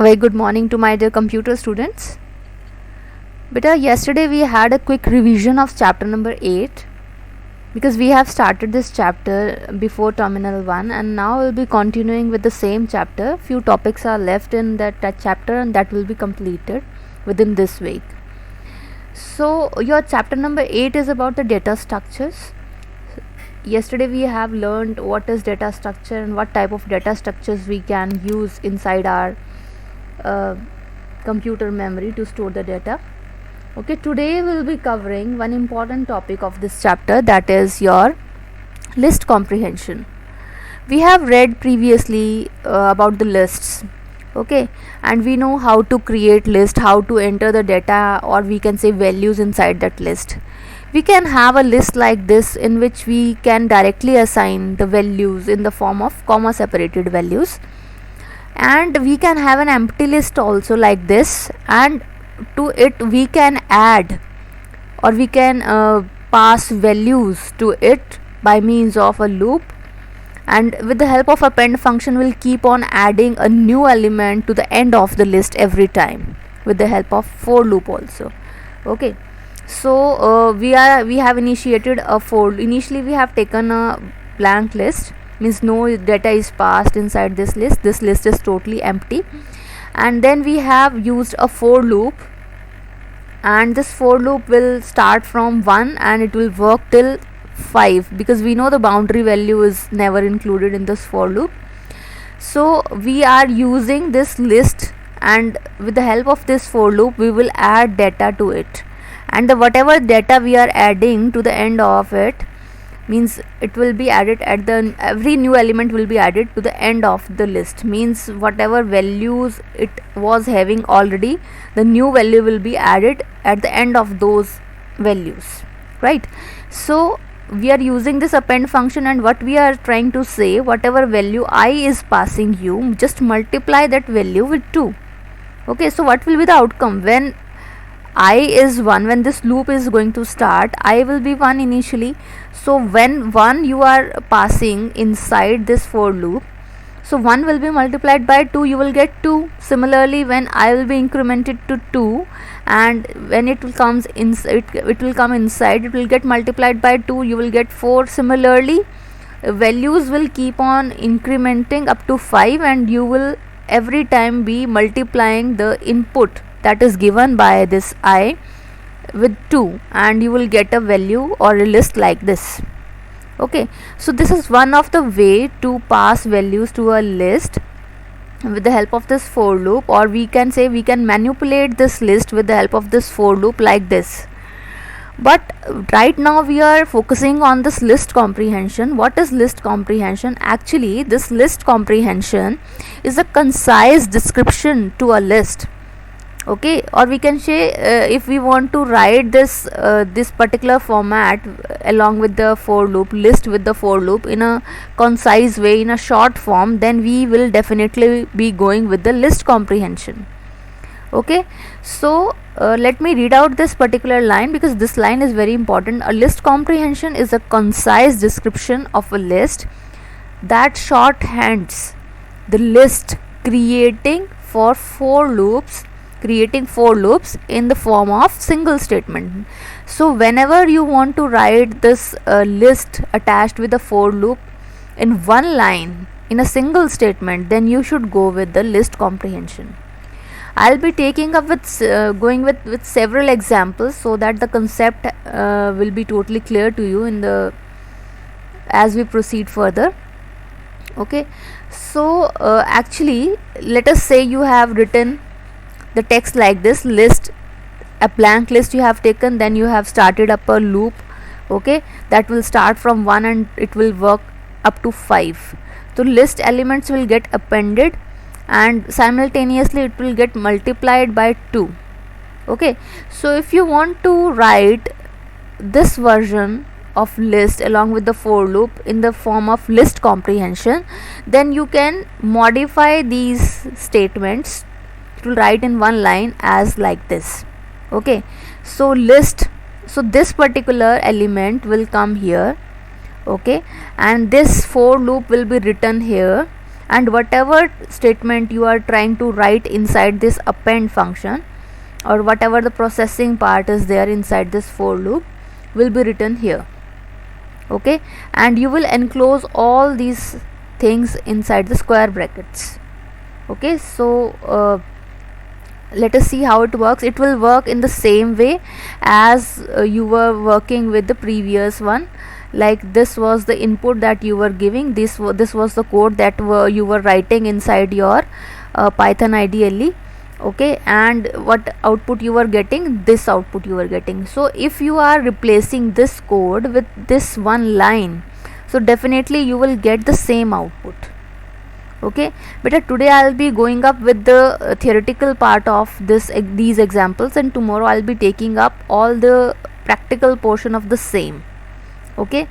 A very good morning to my dear computer students. Beta, yesterday we had a quick revision of chapter number 8 because we have started this chapter before terminal 1 and now we'll be continuing with the same chapter. Few topics are left in that chapter and that will be completed within this week. So your chapter number 8 is about the data structures. Yesterday we have learned what is data structure and what type of data structures we can use inside our computer memory to store the data. Okay, today we'll be covering one important topic of this chapter, that is your list comprehension. We have read previously about the lists, okay, and we know how to create list, how to enter the data, or we can say values inside that list. We can have a list like this in which we can directly assign the values in the form of comma separated values, and we can have an empty list also like this, and to it we can add or we can pass values to it by means of a loop, and with the help of append function we'll keep on adding a new element to the end of the list every time with the help of for loop also. Okay, so we have initiated a for. Initially we have taken a blank list, means no data is passed inside this list. This list is totally empty, and then we have used a for loop, and this for loop will start from 1 and it will work till 5 because we know the boundary value is never included in this for loop. So we are using this list, and with the help of this for loop we will add data to it, and whatever data we are adding to the end of it means it will be added at the every new element will be added to the end of the list, means whatever values it was having already, the new value will be added at the end of those values, right? So we are using this append function, and what we are trying to say, whatever value I is passing you, just multiply that value with 2. Okay, so what will be the outcome when I is 1? When this loop is going to start, I will be 1 initially. So when 1 you are passing inside this for loop, so 1 will be multiplied by 2, you will get 2. Similarly, when I will be incremented to 2, and when it will comes inside, it will come inside, it will get multiplied by 2, you will get 4. Similarly, values will keep on incrementing up to 5, and you will every time be multiplying the input that is given by this I with 2, and you will get a value or a list like this. Okay, so this is one of the way to pass values to a list with the help of this for loop, or we can say we can manipulate this list with the help of this for loop like this. But right now we are focusing on this list comprehension. What is list comprehension? Actually, this list comprehension is a concise description to a list. Okay, or we can say if we want to write this this particular format along with the for loop, list with the for loop in a concise way, in a short form, then we will definitely be going with the list comprehension. Okay, so let me read out this particular line because this line is very important. A list comprehension is a concise description of a list that shorthands the list creating for loops in the form of single statement. So whenever you want to write this list attached with a for loop in one line in a single statement, then you should go with the list comprehension. I'll be taking up with going with several examples so that the concept will be totally clear to you in the as we proceed further. Okay, so actually let us say you have written the text like this: list, a blank list you have taken, then you have started up a loop, okay, that will start from 1 and it will work up to 5. So list elements will get appended and simultaneously it will get multiplied by 2. Okay, so if you want to write this version of list along with the for loop in the form of list comprehension, then you can modify these statements to write in one line as like this. Okay, so list, so this particular element will come here, okay, and this for loop will be written here, and whatever statement you are trying to write inside this append function, or whatever the processing part is there inside this for loop, will be written here. Okay, and you will enclose all these things inside the square brackets. Okay, so let us see how it works. It will work in the same way as you were working with the previous one. Like this was the input that you were giving, this was the code that you were writing inside your Python ideally. Okay, and what output you were getting, this output you were getting. So if you are replacing this code with this one line, so definitely you will get the same output. Okay, but today I'll be going up with the theoretical part of these examples, and tomorrow I'll be taking up all the practical portion of the same. Okay,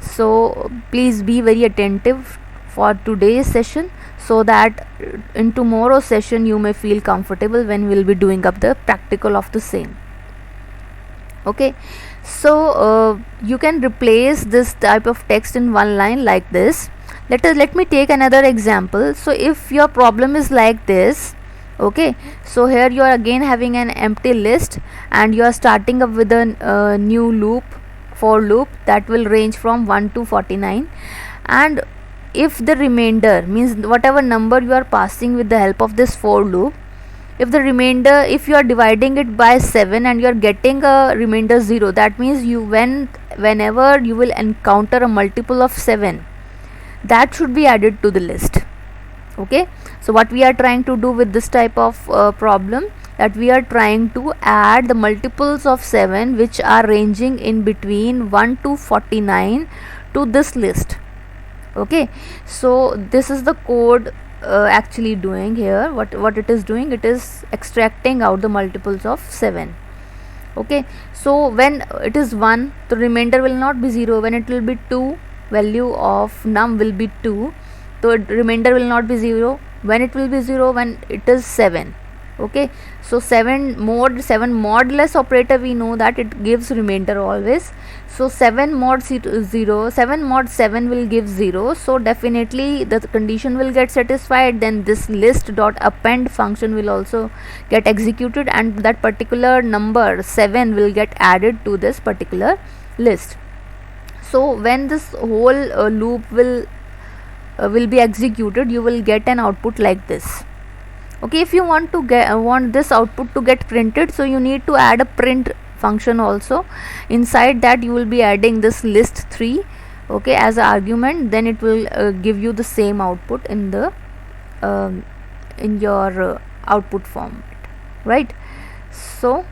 so please be very attentive for today's session, so that in tomorrow's session you may feel comfortable when we'll be doing up the practical of the same. Okay, so you can replace this type of text in one line like this. Let me take another example. So if your problem is like this, okay, so here you are again having an empty list, and you are starting up with a new loop, for loop, that will range from 1 to 49, and if the remainder, means whatever number you are passing with the help of this for loop, if the remainder, if you are dividing it by 7 and you are getting a remainder 0, that means whenever you will encounter a multiple of 7, that should be added to the list. Okay, so what we are trying to do with this type of problem, that we are trying to add the multiples of 7 which are ranging in between 1 to 49 to this list. Okay, so this is the code actually doing here. What it is doing, it is extracting out the multiples of 7. Okay, so when it is 1, the remainder will not be 0. When it will be 2, value of num will be 2, so remainder will not be 0. When it will be 0, when it is 7. Okay, so 7 modulus operator, we know that it gives remainder always. So 7 mod 0, 7 mod 7 will give 0, so definitely the condition will get satisfied. Then this list dot append function will also get executed, and that particular number 7 will get added to this particular list. So when this whole loop will be executed, you will get an output like this. Okay, if you want this output to get printed, so you need to add a print function also. Inside that you will be adding this list 3, okay, as an argument. Then it will give you the same output in the in your output format, right? So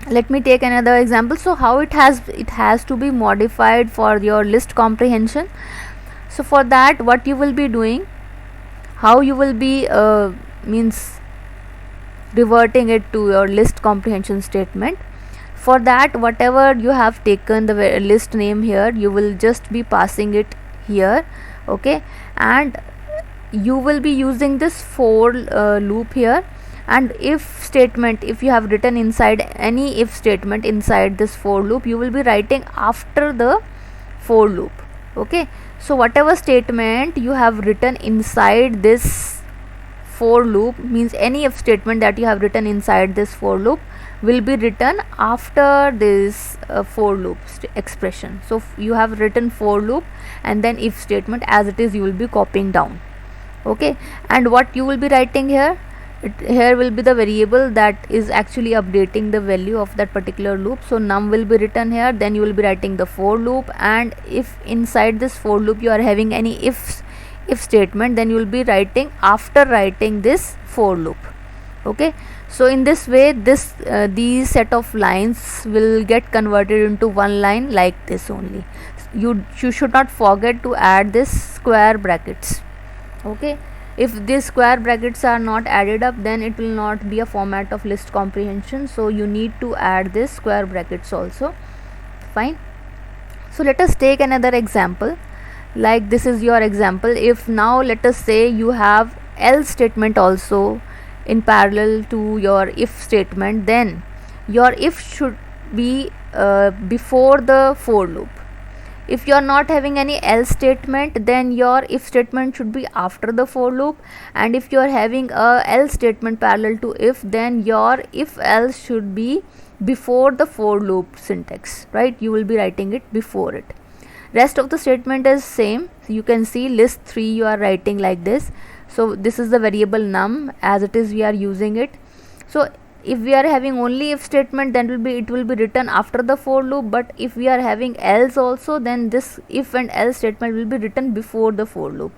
let me take another example. So how it has to be modified for your list comprehension. So for that, what you will be doing, how you will be means reverting it to your list comprehension statement. For that, whatever you have taken the list name here, you will just be passing it here. Okay, and you will be using this for loop here, and if statement, if you have written inside any if statement inside this for loop, you will be writing after the for loop. Okay, so whatever statement you have written inside this for loop, means any if statement that you have written inside this for loop will be written after this for loop expression. So you have written for loop and then if statement as it is, you will be copying down. Okay, and what you will be writing here, here will be the variable that is actually updating the value of that particular loop. So num will be written here, then you will be writing the for loop, and if inside this for loop you are having any if statement, then you will be writing after writing this for loop. Okay, so in this way these set of lines will get converted into one line like this only. You should not forget to add this square brackets. Okay, if these square brackets are not added up, then it will not be a format of list comprehension, so you need to add this square brackets also. Fine. So let us take another example. Like this is your example. If now let us say you have else statement also in parallel to your if statement, then your if should be before the for loop. If you are not having any else statement, then your if statement should be after the for loop, and if you are having a else statement parallel to if, then your if else should be before the for loop syntax, right? You will be writing it before it. Rest of the statement is same. So you can see list 3 you are writing like this. So this is the variable num, as it is we are using it. So if we are having only if statement, then it will be written after the for loop, but if we are having else also, then this if and else statement will be written before the for loop.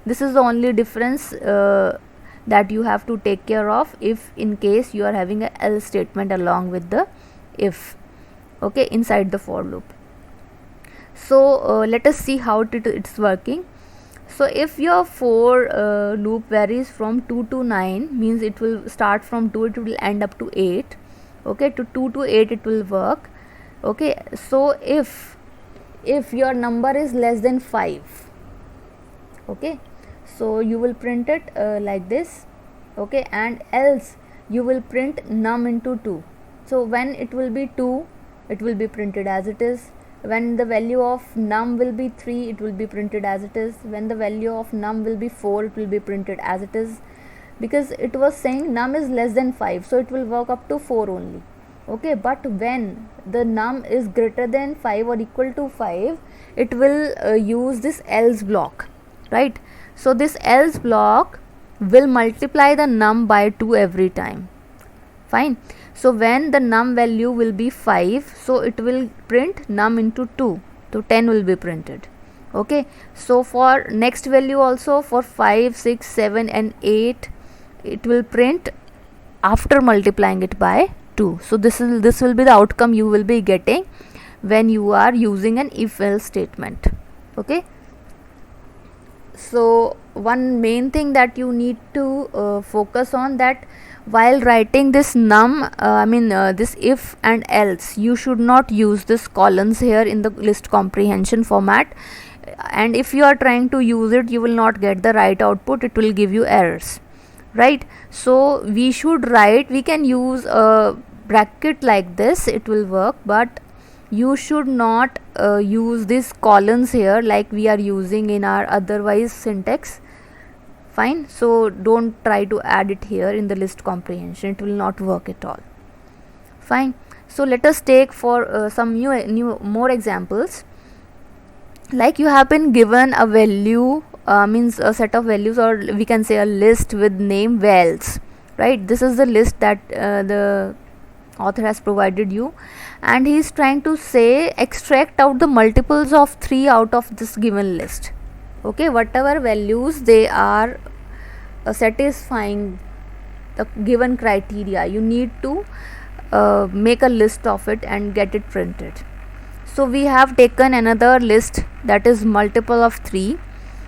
This is the only difference that you have to take care of if in case you are having a else statement along with the if, okay, inside the for loop. So let us see how it's working. So if your for loop varies from 2 to 9, means it will start from 2, it will end up to 8, okay, to 2 to 8 it will work, okay. So if your number is less than 5, okay, so you will print it like this, okay, and else you will print num into 2. So when it will be 2, it will be printed as it is. When the value of num will be 3, it will be printed as it is. When the value of num will be 4, it will be printed as it is, because it was saying num is less than 5, so it will work up to 4 only, okay. But when the num is greater than 5 or equal to 5, it will use this else block, right? So this else block will multiply the num by 2 every time. Fine. So when the num value will be 5, so it will print num into 2, so 10 will be printed, okay. So for next value also, for 5, 6, 7 and 8, it will print after multiplying it by 2. So this will be the outcome you will be getting when you are using an if else statement, okay. So one main thing that you need to focus on, that while writing this num, this if and else, you should not use this colons here in the list comprehension format, and if you are trying to use it, you will not get the right output, it will give you errors, right? So we should write, we can use a bracket like this, it will work, but you should not use these colons here like we are using in our otherwise syntax. Fine. So don't try to add it here in the list comprehension, it will not work at all. Fine. So let us take for some more examples. Like you have been given a value, means a set of values, or we can say a list with name vals, right? This is the list that the author has provided you, and he is trying to say extract out the multiples of 3 out of this given list, okay. Whatever values they are satisfying the given criteria, you need to make a list of it and get it printed. So we have taken another list that is multiple of 3.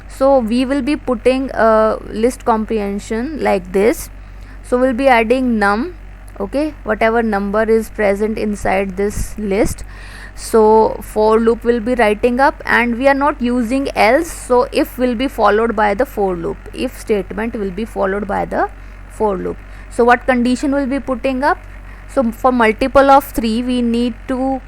So we will be putting a list comprehension like this. So we'll be adding num, okay, whatever number is present inside this list. So for loop will be writing up, and we are not using else, so if will be followed by the for loop, if statement will be followed by the for loop. So what condition will be putting up? So for multiple of 3, we need to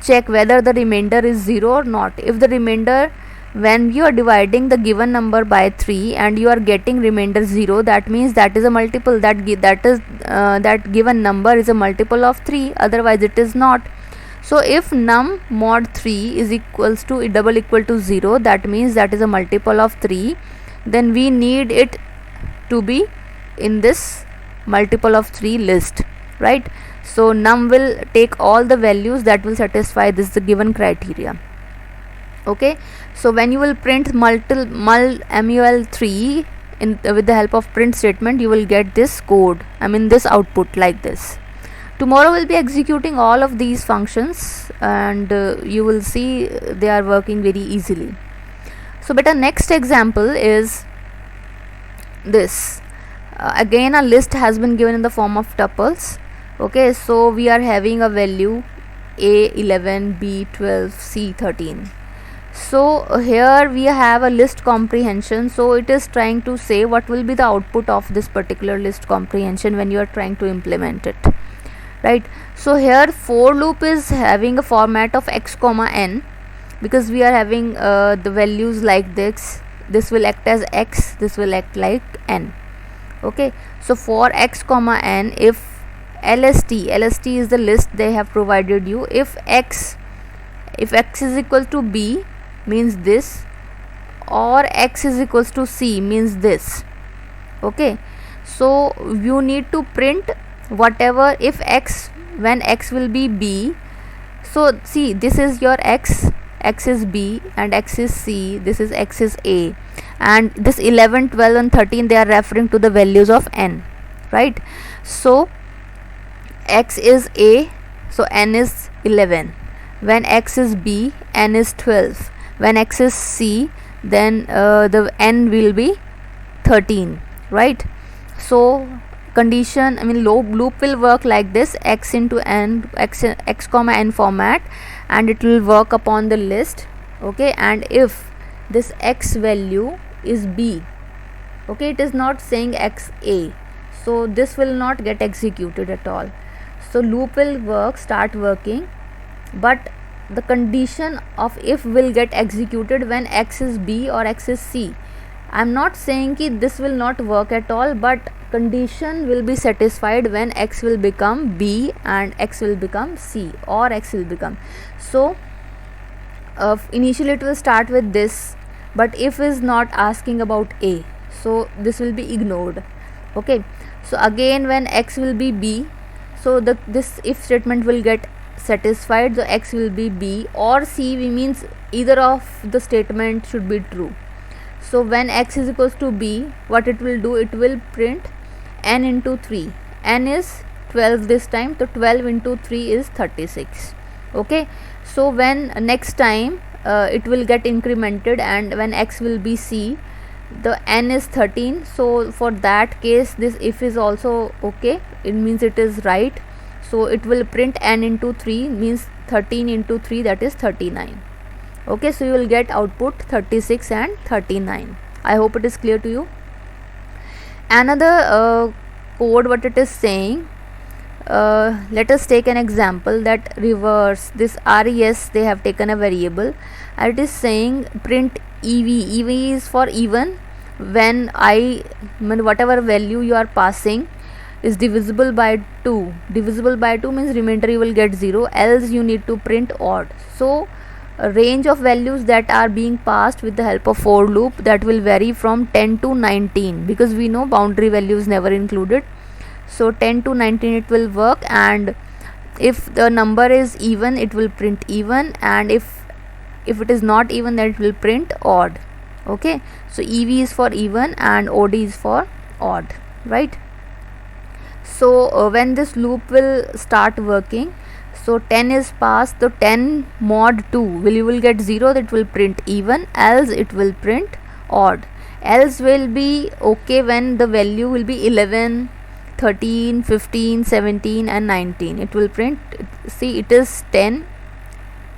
check whether the remainder is 0 or not. If the remainder, when you are dividing the given number by 3 and you are getting remainder 0, that means that is a multiple, that given number is a multiple of 3, otherwise it is not. So if num mod 3 is equals to equal to 0, that means that is a multiple of 3, then we need it to be in this multiple of 3 list, right? So num will take all the values that will satisfy this the given criteria, okay. So when you will print mul 3 with the help of print statement, you will get this code, this output like this. Tomorrow we'll be executing all of these functions, and you will see they are working very easily. So beta, next example is this. Again a list has been given in the form of tuples, okay. So we are having a value A11, B12, C13. So here we have a list comprehension, so it is trying to say what will be the output of this particular list comprehension when you are trying to implement it, right? So here for loop is having a format of x comma n. because we are having the values like this will act as x, this will act like n. Okay, so for x comma n, if LST is the list they have provided you. If x is equal to b means this, or x is equals to c means this. Okay, so you need to print whatever. If x, when x will be b, so see, this is your x is b and x is c, this is x is a, and this 11, 12 and 13 they are referring to the values of n, right? So x is a, so n is 11. When x is b, n is 12. When x is c, then the n will be 13, right? So condition, loop will work like this: x into n, x comma n format, and it will work upon the list. Okay, and if this x value is b, okay, it is not saying x a, so this will not get executed at all. So loop will start working, but the condition of if will get executed when x is b or x is c. I am not saying ki this will not work at all, but condition will be satisfied when x will become b and x will become c, or x will become. So initially it will start with this, but if is not asking about a, so this will be ignored. Okay, so again when x will be b, so this if statement will get satisfied, so x will be b or c, means either of the statement should be true. So when x is equals to b, what it will do, it will print n into 3. N is 12 this time, so 12 into 3 is 36. Okay, so when next time it will get incremented, and when x will be c, the n is 13. So for that case this if is also okay, it means it is right. So it will print n into 3, means 13 into 3, that is 39. Okay, so you will get output 36 and 39. I hope it is clear to you. Another code, what it is saying, let us take an example that reverse this res. They have taken a variable and it is saying print ev. Ev is for even when whatever value you are passing is divisible by 2. Divisible by 2 means remainder you will get 0, else you need to print odd. So a range of values that are being passed with the help of for loop, that will vary from 10 to 19, because we know boundary values never included. So 10 to 19 it will work, and if the number is even it will print even, and if it is not even, then it will print odd. Okay, so ev is for even and od is for odd, right? So when this loop will start working, so 10 is passed, so 10 mod 2 you will get 0, that will print even, else it will print odd. Else will be okay when the value will be 11, 13, 15, 17 and 19. It will print, see, it is 10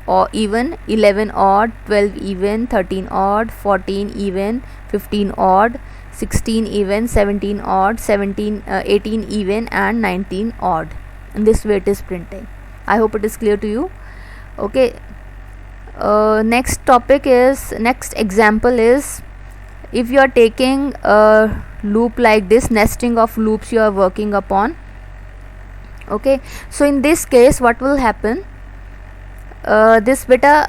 or even, 11 odd, 12 even, 13 odd, 14 even, 15 odd, 16 even, 17 odd, 18 even and 19 odd. In this way it is printing. I hope it is clear to you. Okay, next example is, if you are taking a loop like this, nesting of loops you are working upon. Okay, so in this case what will happen, this beta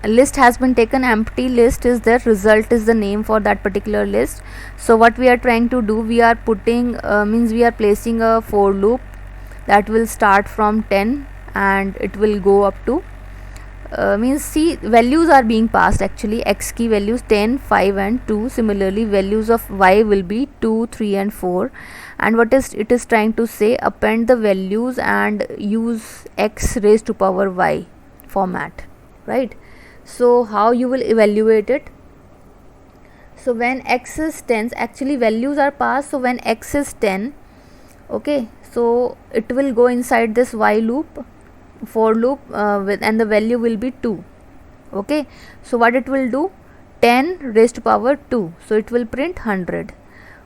list has been taken, empty list is there, result is the name for that particular list. So what we are trying to do, we are putting we are placing a for loop that will start from 10 and it will go up to see, values are being passed, actually x key values 10, 5 and 2. Similarly values of y will be 2, 3 and 4, and what is it is trying to say, append the values and use x raised to power y format, right? So how you will evaluate it? So when x is 10, actually values are passed, so when x is 10, okay, so it will go inside this while loop, for loop, and the value will be 2. Okay, so what it will do, 10 raised to power 2, so it will print 100.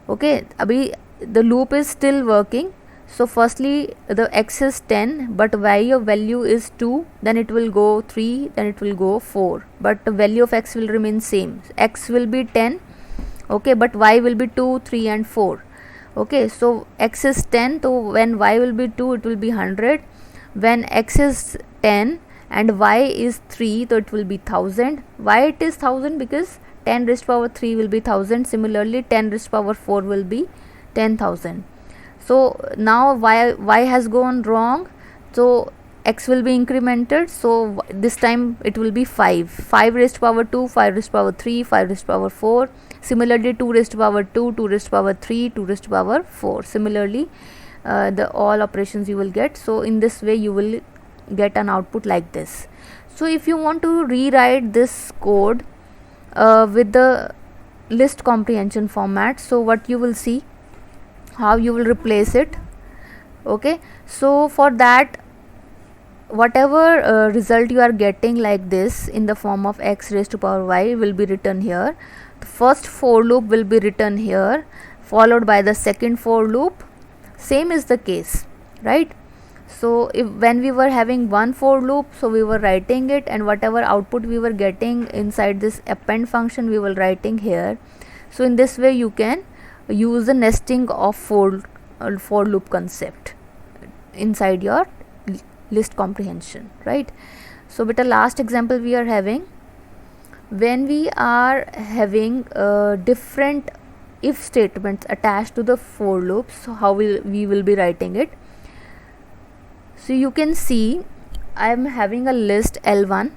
Okay, abhi the loop is still working, So firstly the x is 10, but y of value is 2, then it will go 3, then it will go 4, but the value of x will remain same. X will be 10, okay, but y will be 2, 3 and 4. Okay, so x is 10, so when y will be 2 it will be 100. When x is 10 and y is 3, so it will be 1000. Why it is 1000? Because 10 raised to power 3 will be 1000. Similarly 10 raised to power 4 will be 10,000. So now y has gone wrong, so x will be incremented, so this time it will be 5 raised to power 2, 5 raised to power 3, 5 raised to power 4. Similarly 2 raised to power 2, 2 raised to power 3, 2 raised to power 4. Similarly the all operations you will get. So in this way you will get an output like this. So if you want to rewrite this code with the list comprehension format, so what you will see, how you will replace it. Okay, so for that, whatever result you are getting like this in the form of x raised to power y will be written here. The first for loop will be written here, followed by the second for loop. Same is the case, right? So if when we were having one for loop, so we were writing it, and whatever output we were getting inside this append function we were writing here. So in this way you can use the nesting of for loop concept inside your list comprehension, right? So beta, last example we are having, when we are having different if statements attached to the for loops, so how we will be writing it. So you can see I am having a list L1,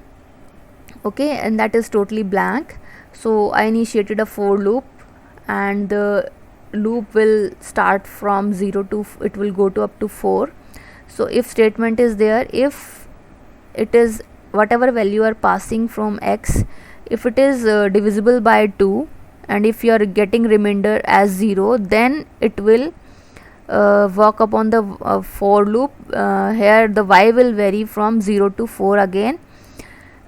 okay, and that is totally blank. So I initiated a for loop, and the loop will start from 0 to it will go to up to 4. So if statement is there, if it is whatever value you are passing from x, if it is divisible by 2, and if you are getting remainder as 0, then it will work upon the for loop. Here the y will vary from 0 to 4 again,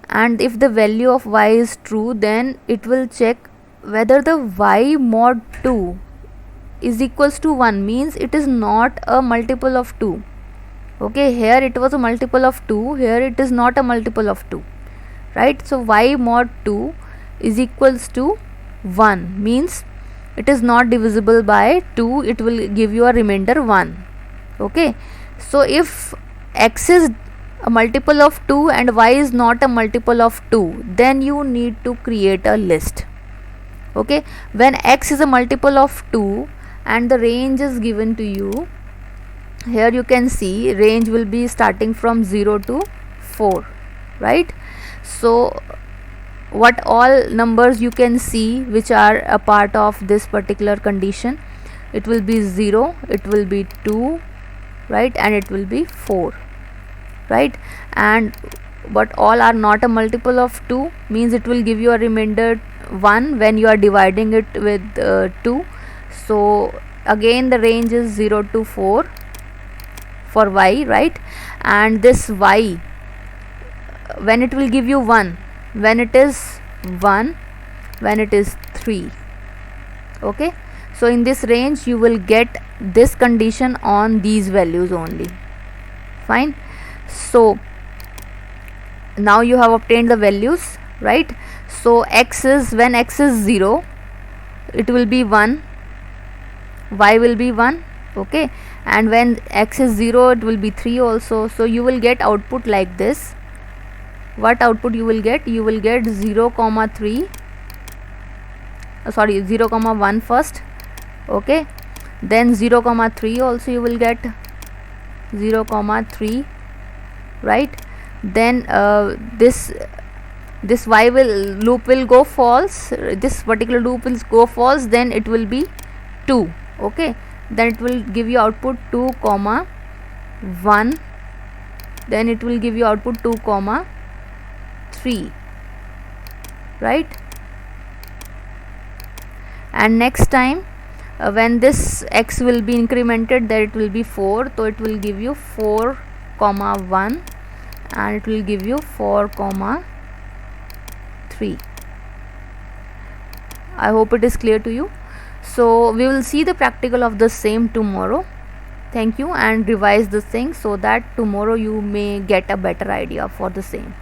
and if the value of y is true, then it will check whether the y mod 2 is equals to 1, means it is not a multiple of 2. Okay, here it was a multiple of 2, here it is not a multiple of 2, right? So y mod 2 is equals to 1, means it is not divisible by 2, it will give you a remainder 1. Okay, so if x is a multiple of 2 and y is not a multiple of 2, then you need to create a list. Okay, when x is a multiple of 2 and the range is given to you, here you can see range will be starting from 0 to 4, right? So what all numbers you can see which are a part of this particular condition, it will be 0, it will be 2, right, and it will be 4, right? And but all are not a multiple of 2, means it will give you a remainder 1 when you are dividing it with 2. So again the range is 0 to 4 for y, right? And this y, when it will give you 1, when it is 1, when it is 3. Okay, so in this range you will get this condition on these values only. Fine. So now you have obtained the values, right? So x is, when x is 0, it will be 1, y will be 1, okay, and when x is 0 it will be 3 also. So you will get output like this. What output you will get? You will get 0 comma 3 0 comma 1 first, okay, then 0 comma 3 also you will get 0 comma 3, right? Then this y will loop will go false, this particular loop will go false, then it will be 2, okay, then it will give you output 2 comma 1, then it will give you output 2 comma 3, right? And next time when this x will be incremented, that it will be 4, so it will give you 4 comma 1, and it will give you 4 comma 3. I hope it is clear to you. So we will see the practical of the same tomorrow. Thank you, and revise this thing so that tomorrow you may get a better idea for the same.